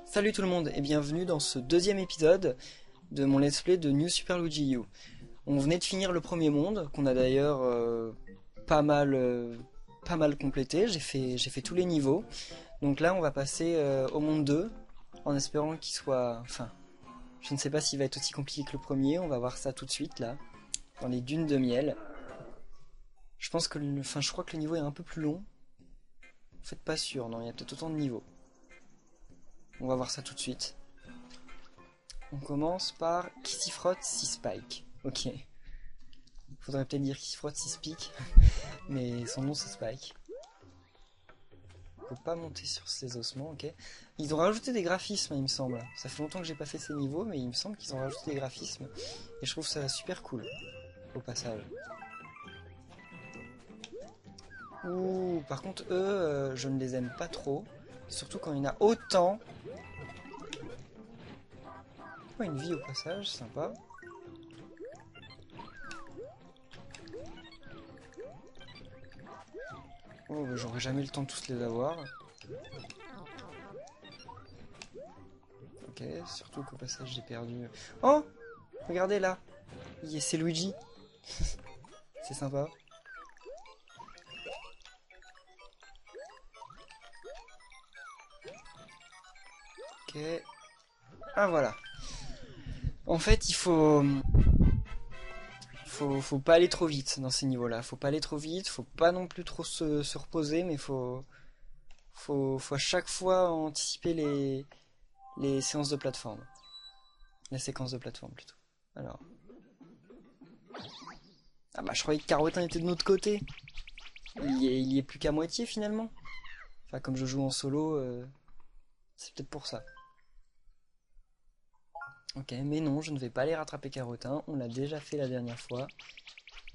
Salut tout le monde et bienvenue dans ce deuxième épisode de mon let's play de New Super Luigi U. On venait de finir le premier monde, qu'on a d'ailleurs pas mal complété, j'ai fait tous les niveaux. Donc là on va passer au monde 2, en espérant qu'il soit... Enfin, je ne sais pas s'il va être aussi compliqué que le premier, on va voir ça tout de suite là, dans les dunes de miel. Je pense que je crois que le niveau est un peu plus long. En fait pas sûr, non, il y a peut-être autant de niveaux. On va voir ça tout de suite. On commence par Kissifrot 6 Spike. Ok. Faudrait peut-être dire Kissifrot 6 Spike, mais son nom c'est Spike. On peut pas monter sur ces ossements, ok. Ils ont rajouté des graphismes, il me semble. Ça fait longtemps que j'ai pas fait ces niveaux, mais il me semble qu'ils ont rajouté des graphismes. Et je trouve ça super cool, au passage. Ouh, par contre, eux, je ne les aime pas trop. Surtout quand il y en a autant. Oh, une vie au passage, sympa. Oh, bah, j'aurais jamais le temps de tous les avoir. Ok, surtout qu'au passage j'ai perdu... Oh! Regardez là! C'est Luigi! C'est sympa. Ok. Ah voilà. En fait, faut pas aller trop vite dans ces niveaux-là. Faut pas aller trop vite, faut pas non plus trop se reposer, mais faut à chaque fois anticiper les séances de plateforme. Les séquences de plateforme plutôt. Alors. Ah bah je croyais que Carotin était de notre côté. Il y est plus qu'à moitié finalement. Enfin comme je joue en solo, c'est peut-être pour ça. Ok, mais non, je ne vais pas aller rattraper Carotin, on l'a déjà fait la dernière fois.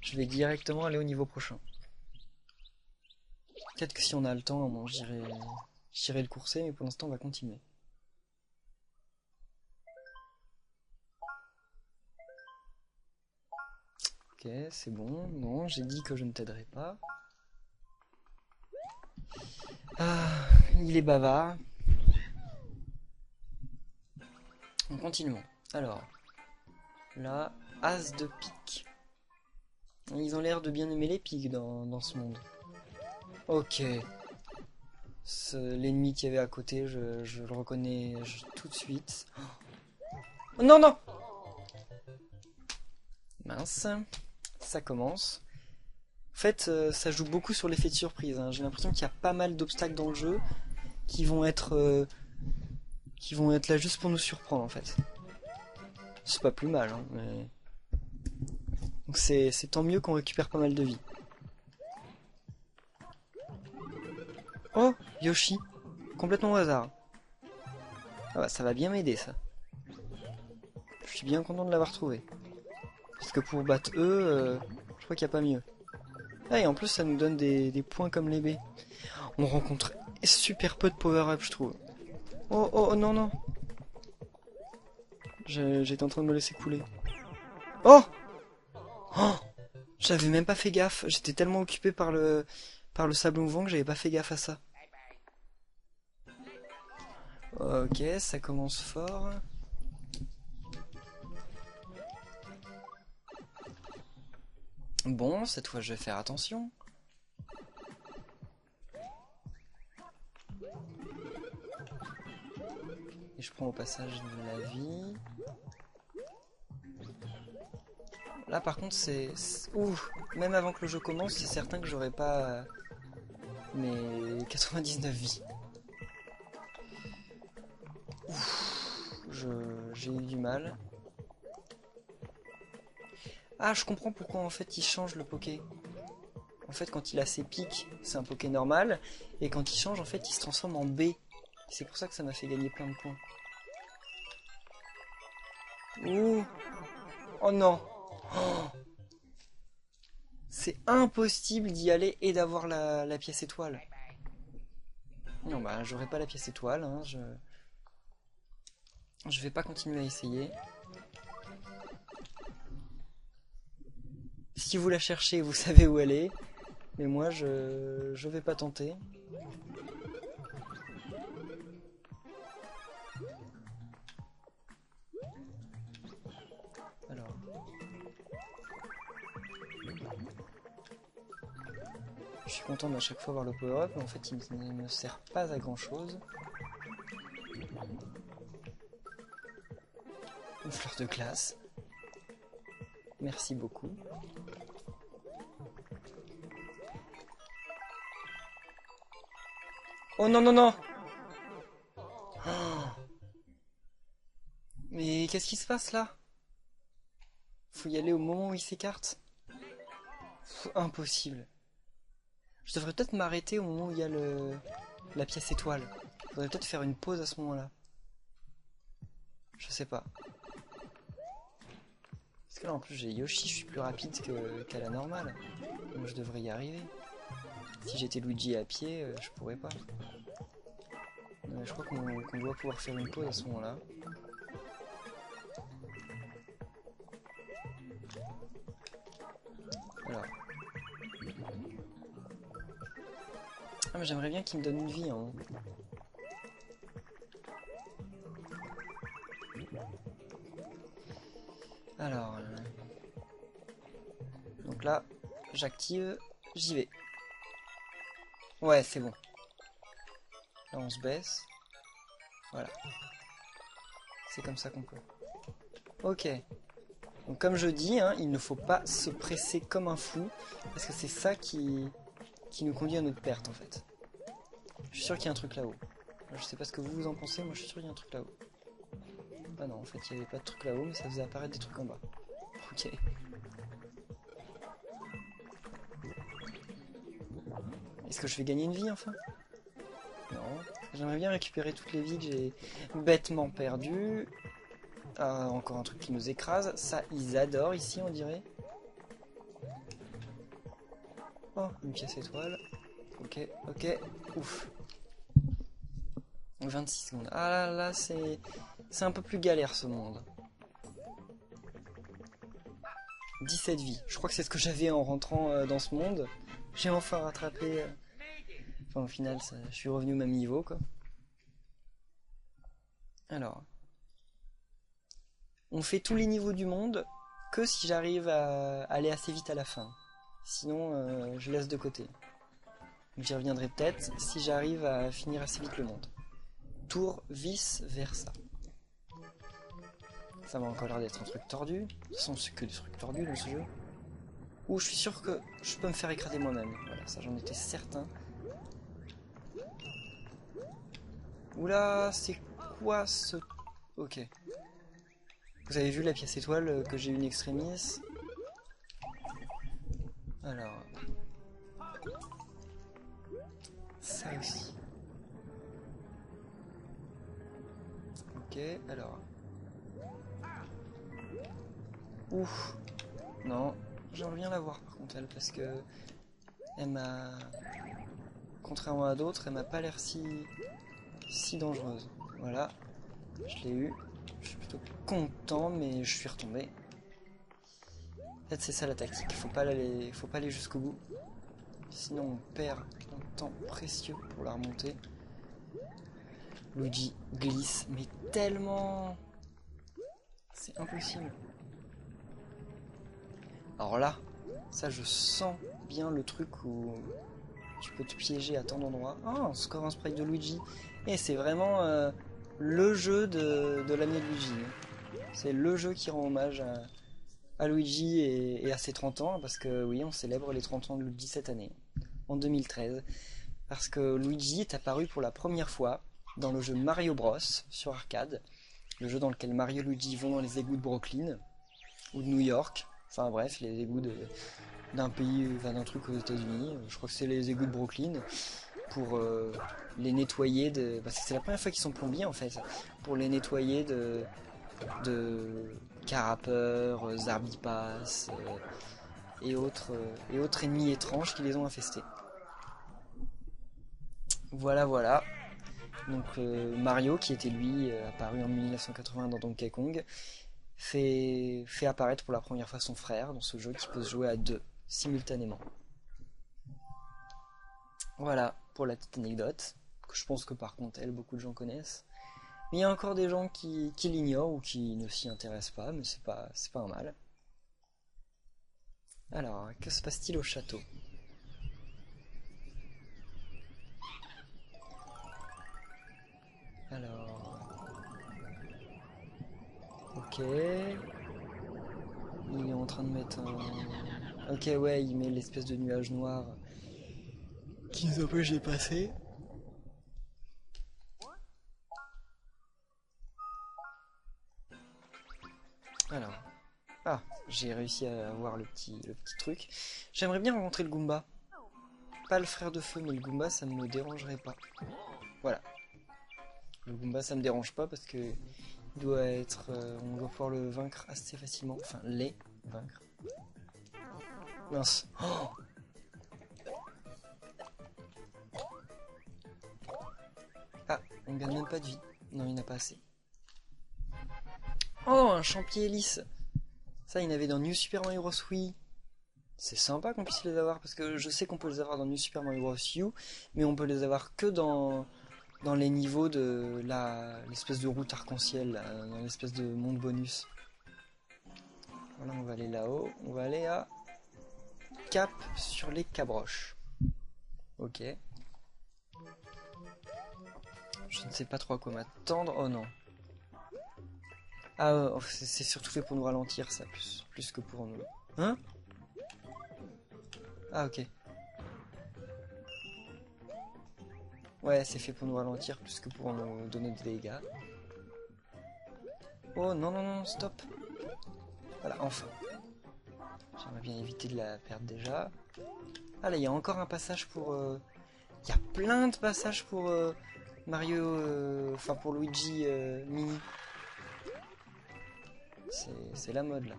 Je vais directement aller au niveau prochain. Peut-être que si on a le temps, bon, j'irai le courser, mais pour l'instant on va continuer. Ok, c'est bon, non, j'ai dit que je ne t'aiderai pas. Ah, il est bavard. On continue. Alors, là, As de pique. Ils ont l'air de bien aimer les piques dans ce monde. Ok. L'ennemi qu'il y avait à côté, je le reconnais tout de suite. Oh, non, non! Mince. Ça commence. En fait, ça joue beaucoup sur l'effet de surprise. Hein. J'ai l'impression qu'il y a pas mal d'obstacles dans le jeu qui vont être là juste pour nous surprendre en fait. C'est pas plus mal, hein, mais... Donc c'est tant mieux qu'on récupère pas mal de vie. Oh, Yoshi, complètement au hasard. Ah bah ça va bien m'aider ça. Je suis bien content de l'avoir trouvé. Parce que pour battre eux, je crois qu'il n'y a pas mieux. Ah et en plus ça nous donne des points comme les baies. On rencontre super peu de power-up je trouve. Oh oh oh, non non. J'étais en train de me laisser couler. Oh! Oh! J'avais même pas fait gaffe. J'étais tellement occupé par le sable mouvant que j'avais pas fait gaffe à ça. Ok, ça commence fort. Bon, cette fois je vais faire attention. Et je prends au passage de la vie. Là par contre c'est... Ouh, même avant que le jeu commence, c'est certain que j'aurais pas mes 99 vies. J'ai eu du mal. Ah, je comprends pourquoi en fait il change le poké. En fait quand il a ses pics, c'est un poké normal. Et quand il change, en fait il se transforme en B. C'est pour ça que ça m'a fait gagner plein de points. Ouh. Oh non. Oh. C'est impossible d'y aller et d'avoir la pièce étoile. Non bah j'aurai pas la pièce étoile, hein, je vais pas continuer à essayer. Si vous la cherchez, vous savez où elle est. Mais moi je vais pas tenter. suis content d'à chaque fois avoir le power-up, mais en fait il ne me sert pas à grand chose. Une fleur de glace. Merci beaucoup. Oh non non non! Oh. Mais qu'est-ce qui se passe là? Faut y aller au moment où il s'écarte. Impossible. Je devrais peut-être m'arrêter au moment où il y a la pièce étoile. Faudrait peut-être faire une pause à ce moment-là. Je sais pas. Parce que là en plus j'ai Yoshi, je suis plus rapide qu'à la normale. Donc je devrais y arriver. Si j'étais Luigi à pied, je pourrais pas. Je crois qu'on doit pouvoir faire une pause à ce moment-là. Alors. Ah mais j'aimerais bien qu'il me donne une vie hein. Alors. Donc là, j'active, j'y vais. Ouais, c'est bon. Là on se baisse. Voilà. C'est comme ça qu'on peut. Ok. Donc comme je dis, hein, il ne faut pas se presser comme un fou. Parce que c'est ça qui nous conduit à notre perte en fait. Je suis sûr qu'il y a un truc là-haut. Je sais pas ce que vous en pensez, moi je suis sûr qu'il y a un truc là-haut. Ah non, en fait il n'y avait pas de truc là-haut, mais ça faisait apparaître des trucs en bas. Ok. Est-ce que je vais gagner une vie enfin? Non. J'aimerais bien récupérer toutes les vies que j'ai bêtement perdues. Ah, encore un truc qui nous écrase. Ça, ils adorent ici, on dirait. Oh, une pièce étoile. Ok, ok. Ouf. 26 secondes. Ah là là, c'est un peu plus galère ce monde. 17 vies. Je crois que c'est ce que j'avais en rentrant dans ce monde. J'ai enfin rattrapé... Enfin, au final, je suis revenu au même niveau, quoi. Alors... On fait tous les niveaux du monde que si j'arrive à aller assez vite à la fin. Sinon, je laisse de côté. J'y reviendrai peut-être si j'arrive à finir assez vite le monde. Tour vice versa. Ça m'a encore l'air d'être un truc tordu. De toute façon, c'est que des trucs tordus dans ce jeu. Ouh, je suis sûr que je peux me faire écraser moi-même. Voilà, ça j'en étais certain. Oula, c'est quoi ce... Ok. Vous avez vu la pièce étoile que j'ai une extremis? Alors... Ça aussi. Ok, alors... Ouf. Non, j'aimerais bien la voir par contre elle, parce que... Elle m'a... Contrairement à d'autres, elle m'a pas l'air si dangereuse. Voilà, je l'ai eu. Je suis plutôt content, mais je suis retombé. Peut-être c'est ça la tactique, faut pas aller jusqu'au bout. Sinon on perd un temps précieux pour la remonter. Luigi glisse, mais tellement... C'est impossible. Alors là, ça je sens bien le truc où tu peux te piéger à tant d'endroits. Oh, score un sprite de Luigi. Et c'est vraiment le jeu de l'année de Luigi. C'est le jeu qui rend hommage à Luigi et à ses 30 ans, parce que oui, on célèbre les 30 ans de Luigi cette année, en 2013. Parce que Luigi est apparu pour la première fois dans le jeu Mario Bros sur arcade, le jeu dans lequel Mario et Luigi vont dans les égouts de Brooklyn ou de New York, enfin bref, les égouts d'un pays, enfin d'un truc aux États-Unis. Je crois que c'est les égouts de Brooklyn pour les nettoyer de, parce que c'est la première fois qu'ils sont plombiers en fait, pour les nettoyer de carapeurs, zarbipas et autres ennemis étranges qui les ont infestés. Voilà, voilà. Donc Mario, qui était lui apparu en 1980 dans Donkey Kong, fait apparaître pour la première fois son frère dans ce jeu qui peut se jouer à deux simultanément. Voilà pour la petite anecdote, que je pense que par contre beaucoup de gens connaissent. Mais il y a encore des gens qui l'ignorent ou qui ne s'y intéressent pas, mais c'est pas un mal. Alors, que se passe-t-il au château? Ok. Il est en train de mettre un... Ok, ouais, il met l'espèce de nuage noir qui nous empêche de passer. Alors... Ah, j'ai réussi à avoir le petit truc. J'aimerais bien rencontrer le Goomba. Pas le frère de feu, mais le Goomba, ça ne me dérangerait pas. Voilà. Le Goomba, ça me dérange pas parce que il doit être... on doit pouvoir le vaincre assez facilement. Enfin, les vaincre. Mince. Oh, ah, on gagne même pas de vie. Non, il n'y en a pas assez. Oh, un champier hélice. Ça, il y en avait dans New Super Mario Bros. Wii. C'est sympa qu'on puisse les avoir, parce que je sais qu'on peut les avoir dans New Super Mario Bros. U, mais on peut les avoir que dans les niveaux de l'espèce de route arc-en-ciel, dans l'espèce de monde bonus. Voilà, on va aller là-haut. On va aller à Cap sur les Cabroches. Ok. Je ne sais pas trop à quoi m'attendre. Oh non. Ah, c'est surtout fait pour nous ralentir, ça, plus que pour nous. Hein? Ah, ok. Ouais, c'est fait pour nous ralentir plus que pour nous donner des dégâts. Oh, non, non, non, stop. Voilà, enfin. J'aimerais bien éviter de la perdre déjà. Ah, là, il y a encore un passage pour... Il y a plein de passages pour Mario... Enfin, pour Luigi Mini. C'est la mode, là.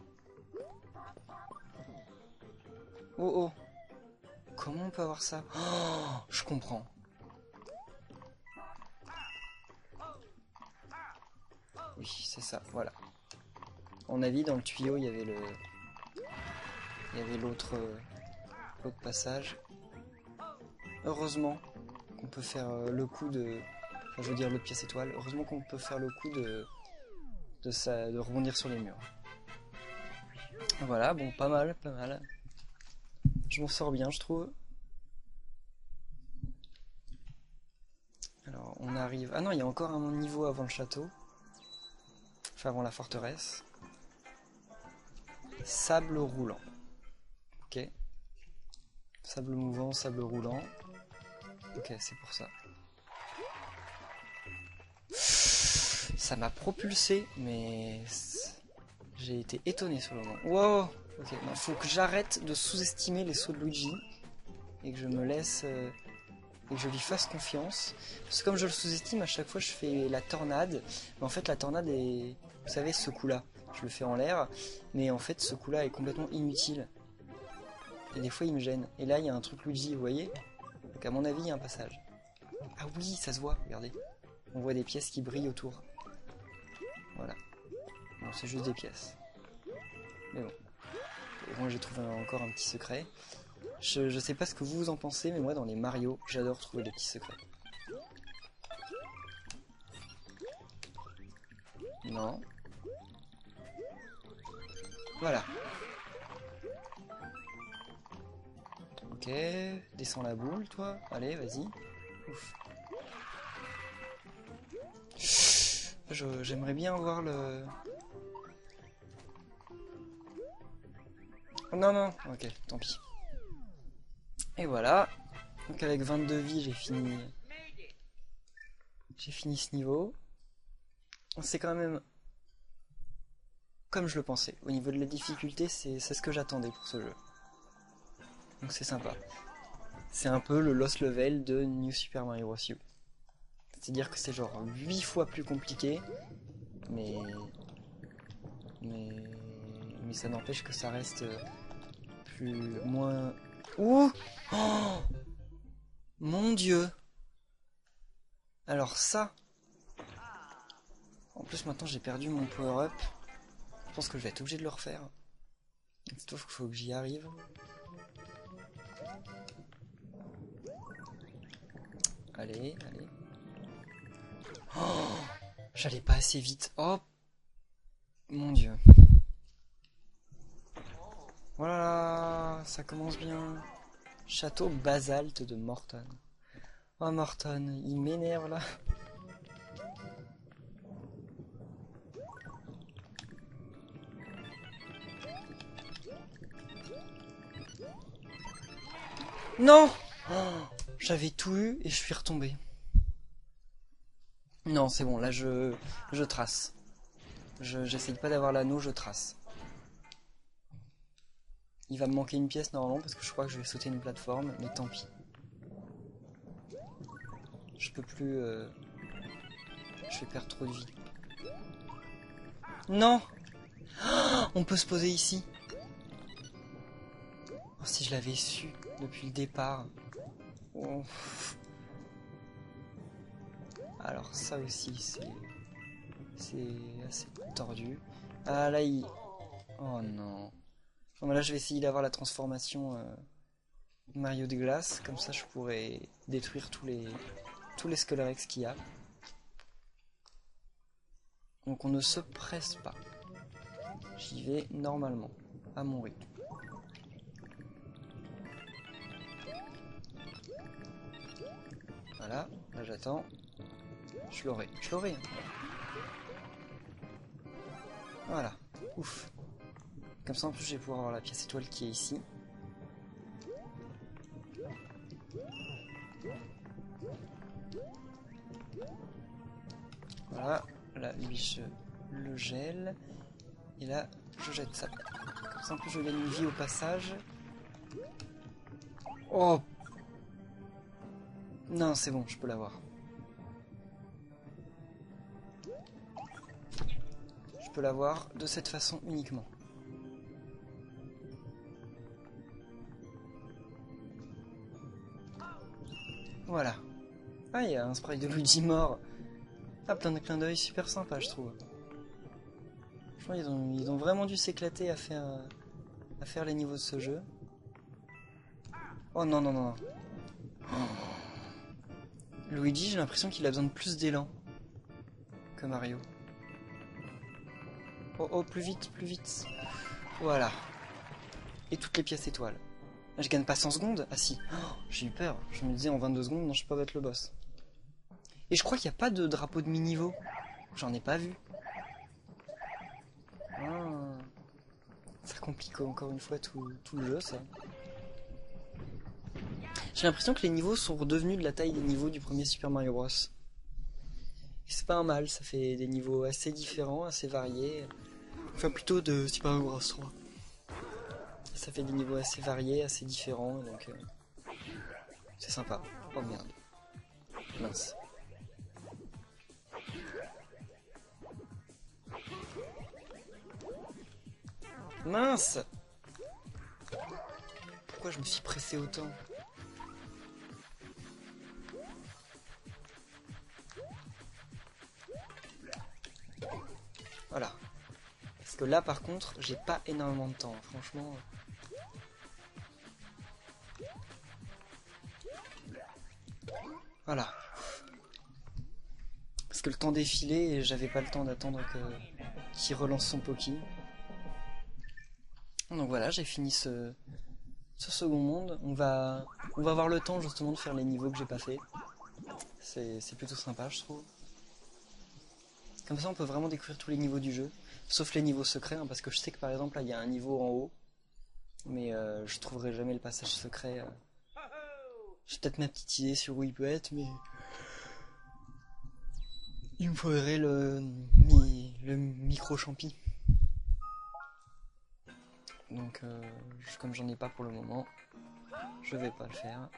Oh, oh. Comment on peut avoir ça? Oh, je comprends. Oui, c'est ça, voilà. On a vu dans le tuyau, il y avait le... Il y avait l'autre passage. Heureusement qu'on peut faire le coup de... Enfin, je veux dire le pièce étoile. Heureusement qu'on peut faire le coup de rebondir sur les murs. Voilà, bon, pas mal, pas mal. Je m'en sors bien, je trouve. Alors, on arrive... Ah non, il y a encore un niveau avant le château. Enfin, avant la forteresse. Sable roulant. Ok. Sable mouvant, sable roulant. Ok, c'est pour ça. Ça m'a propulsé, mais... J'ai été étonné sur le moment. Wow. Ok, il faut que j'arrête de sous-estimer les sauts de Luigi. Et que je me laisse... et que je lui fasse confiance. Parce que comme je le sous-estime, à chaque fois je fais la tornade. Mais en fait la tornade est... Vous savez, ce coup-là. Je le fais en l'air. Mais en fait ce coup-là est complètement inutile. Et des fois il me gêne. Et là il y a un truc Luigi, vous voyez? Donc à mon avis il y a un passage. Ah oui, ça se voit, regardez. On voit des pièces qui brillent autour. Voilà. Bon, c'est juste des pièces. Mais bon. Au moins j'ai trouvé encore un petit secret. Je sais pas ce que vous en pensez, mais moi dans les Mario, j'adore trouver des petits secrets. Non. Voilà. Ok, descends la boule, toi. Allez, vas-y. Ouf. J'aimerais bien voir le... Oh, non, non, ok, tant pis. Et voilà. Donc avec 22 vies, j'ai fini ce niveau. C'est quand même comme je le pensais. Au niveau de la difficulté, c'est ce que j'attendais pour ce jeu. Donc c'est sympa. C'est un peu le Lost Level de New Super Mario Bros. U. C'est-à-dire que c'est genre 8 fois plus compliqué, mais ça n'empêche que ça reste moins... Ouh, oh, mon Dieu. Alors ça... En plus maintenant j'ai perdu mon power-up. Je pense que je vais être obligé de le refaire. Sauf qu'il faut que j'y arrive. Allez, allez. Oh, j'allais pas assez vite. Oh, mon Dieu. Voilà, ça commence bien. Château basalte de Morton. Oh Morton, il m'énerve là. Non! J'avais tout eu et je suis retombé. Non, c'est bon, là je trace. J'essaye pas d'avoir l'anneau, je trace. Il va me manquer une pièce normalement parce que je crois que je vais sauter une plateforme, mais tant pis. Je peux plus... Je vais perdre trop de vie. Non! On peut se poser ici. Oh, si je l'avais su depuis le départ. Oh. Alors ça aussi, c'est assez tordu. Ah là, il... Oh non. Bon, là, je vais essayer d'avoir la transformation Mario de glace. Comme ça, je pourrais détruire tous les Skullrex qu'il y a. Donc on ne se presse pas. J'y vais normalement, à mon rythme. Voilà, là j'attends. Je l'aurai, je l'aurai. Voilà, ouf. Comme ça en plus je vais pouvoir avoir la pièce étoile qui est ici. Voilà, là lui je le gèle. Et là je jette ça. Comme ça en plus je gagne une vie au passage. Oh! Non c'est bon, je peux l'avoir. Je peux l'avoir de cette façon uniquement. Voilà. Ah, il y a un sprite de Luigi mort. Ah, plein de clins d'œil super sympa, je trouve. Franchement, ils ont vraiment dû s'éclater à faire les niveaux de ce jeu. Oh non, non, non. Luigi, j'ai l'impression qu'il a besoin de plus d'élan que Mario. Oh, oh, plus vite, plus vite. Voilà. Et toutes les pièces étoiles. Je gagne pas 100 secondes? Ah si. Oh, j'ai eu peur. Je me disais en 22 secondes, non, je peux pas battre le boss. Et je crois qu'il n'y a pas de drapeau de mi-niveau. J'en ai pas vu. Ah. Ça complique encore une fois tout le jeu, ça. J'ai l'impression que les niveaux sont redevenus de la taille des niveaux du premier Super Mario Bros. Et c'est pas un mal, ça fait des niveaux assez différents, assez variés. Enfin plutôt de Super Mario Bros 3. Ça fait des niveaux assez variés, assez différents, donc c'est sympa. Oh merde. Mince. Mince! Pourquoi je me suis pressé autant? Voilà. Parce que là par contre, j'ai pas énormément de temps, franchement. Voilà. Parce que le temps défilait et j'avais pas le temps d'attendre qu'il relance son Poki. Donc voilà, j'ai fini ce second monde. On va avoir le temps justement de faire les niveaux que j'ai pas fait. C'est plutôt sympa, je trouve. Comme ça, on peut vraiment découvrir tous les niveaux du jeu. Sauf les niveaux secrets, hein, parce que je sais que par exemple, là, il y a un niveau en haut. Mais je trouverai jamais le passage secret. J'ai peut-être ma petite idée sur où il peut être, mais... Il me faudrait le micro-champi. Donc, comme j'en ai pas pour le moment, je vais pas le faire.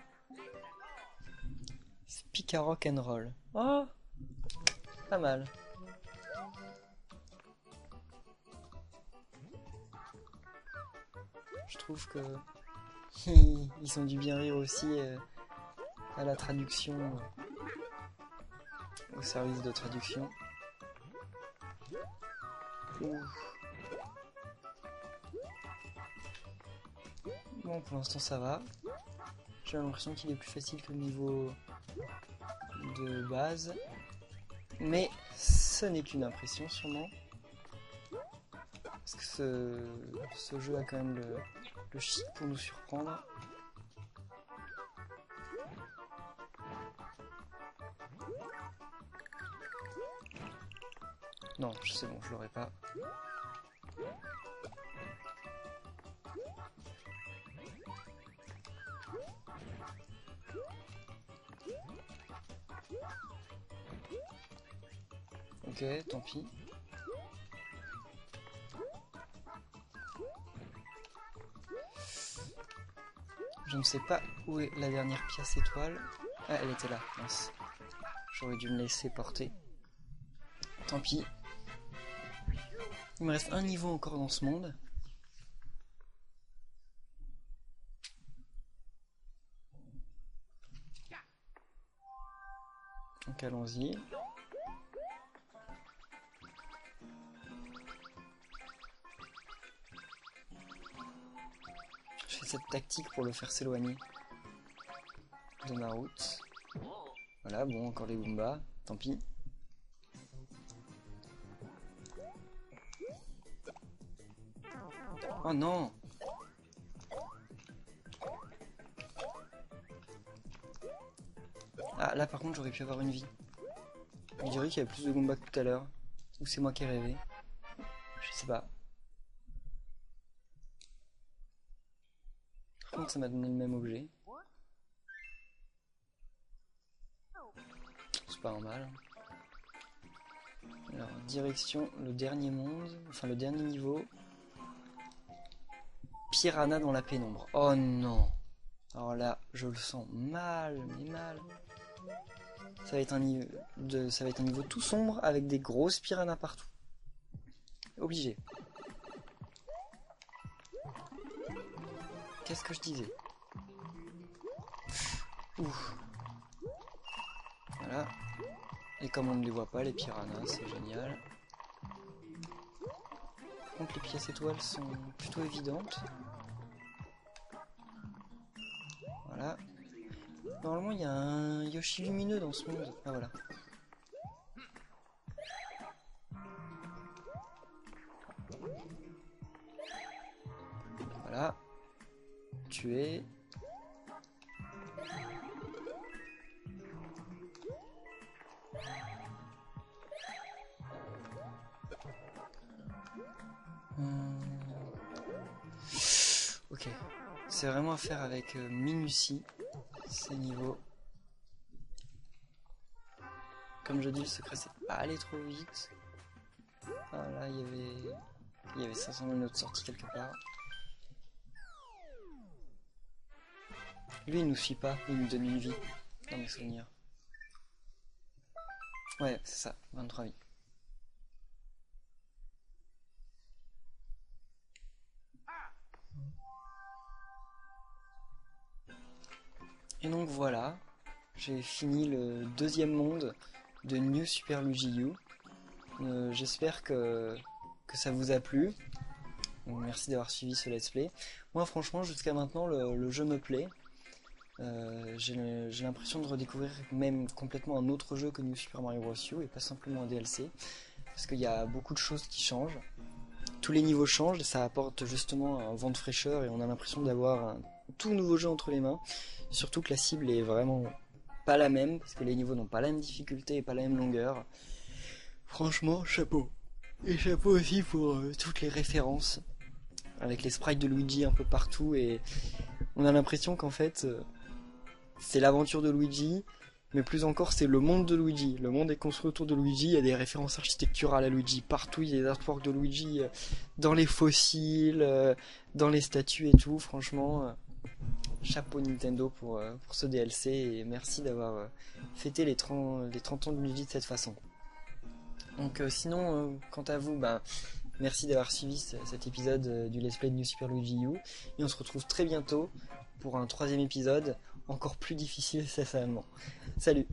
Spica Rock and Roll. Oh, pas mal. Je trouve que ils ont dû bien rire aussi à la traduction, au service de traduction. Bon, pour l'instant ça va. J'ai l'impression qu'il est plus facile que le niveau de base. Mais ce n'est qu'une impression sûrement. Parce que ce jeu a quand même le chic pour nous surprendre. Non, c'est bon, je l'aurai pas. Ok, tant pis. Je ne sais pas où est la dernière pièce étoile. Ah, elle était là, mince. J'aurais dû me laisser porter. Tant pis. Il me reste un niveau encore dans ce monde. Donc allons-y. Je fais cette tactique pour le faire s'éloigner de ma route. Voilà, bon, encore les Goombas, tant pis. Oh non! Ah, là par contre j'aurais pu avoir une vie. Je dirais qu'il y avait plus de Goombas que tout à l'heure. Ou c'est moi qui ai rêvé. Je sais pas. Par contre ça m'a donné le même objet. C'est pas normal. Alors, direction le dernier monde, enfin le dernier niveau. Piranha dans la pénombre. Oh non! Alors là, je le sens mal, mais mal. Ça va être un niveau tout sombre avec des grosses piranhas partout. Obligé. Qu'est-ce que je disais? Ouf. Voilà. Et comme on ne les voit pas, les piranhas, c'est génial. Par contre, les pièces étoiles sont plutôt évidentes. Voilà. Normalement, il y a un Yoshi lumineux dans ce monde. Ah, voilà. Voilà. Tuer. Ok. C'est vraiment à faire avec minutie, ces niveaux. Comme je dis, le secret c'est de pas aller trop vite. Ah là, il y avait 500 000 autres sorties quelque part. Lui, il nous suit pas, il nous donne une vie, dans mes souvenirs. Ouais, c'est ça, 23 vies. Et donc voilà, j'ai fini le deuxième monde de New Super Luigi U. J'espère que ça vous a plu. Donc, merci d'avoir suivi ce let's play. Moi franchement jusqu'à maintenant le jeu me plaît. J'ai l'impression de redécouvrir même complètement un autre jeu que New Super Mario Bros. U et pas simplement un DLC. Parce qu'il y a beaucoup de choses qui changent. Tous les niveaux changent, ça apporte justement un vent de fraîcheur et on a l'impression d'avoir un tout nouveau jeu entre les mains. Surtout que la cible est vraiment pas la même, parce que les niveaux n'ont pas la même difficulté et pas la même longueur. Franchement, chapeau. Et chapeau aussi pour toutes les références, avec les sprites de Luigi un peu partout, et on a l'impression qu'en fait, c'est l'aventure de Luigi, mais plus encore c'est le monde de Luigi. Le monde est construit autour de Luigi, il y a des références architecturales à Luigi partout, il y a des artworks de Luigi dans les fossiles, dans les statues et tout, franchement... chapeau Nintendo pour ce DLC et merci d'avoir fêté les 30 ans de Luigi de cette façon. Donc sinon, quant à vous, merci d'avoir suivi cet épisode du Let's Play de New Super Luigi U et on se retrouve très bientôt pour un troisième épisode encore plus difficile certainement. Salut!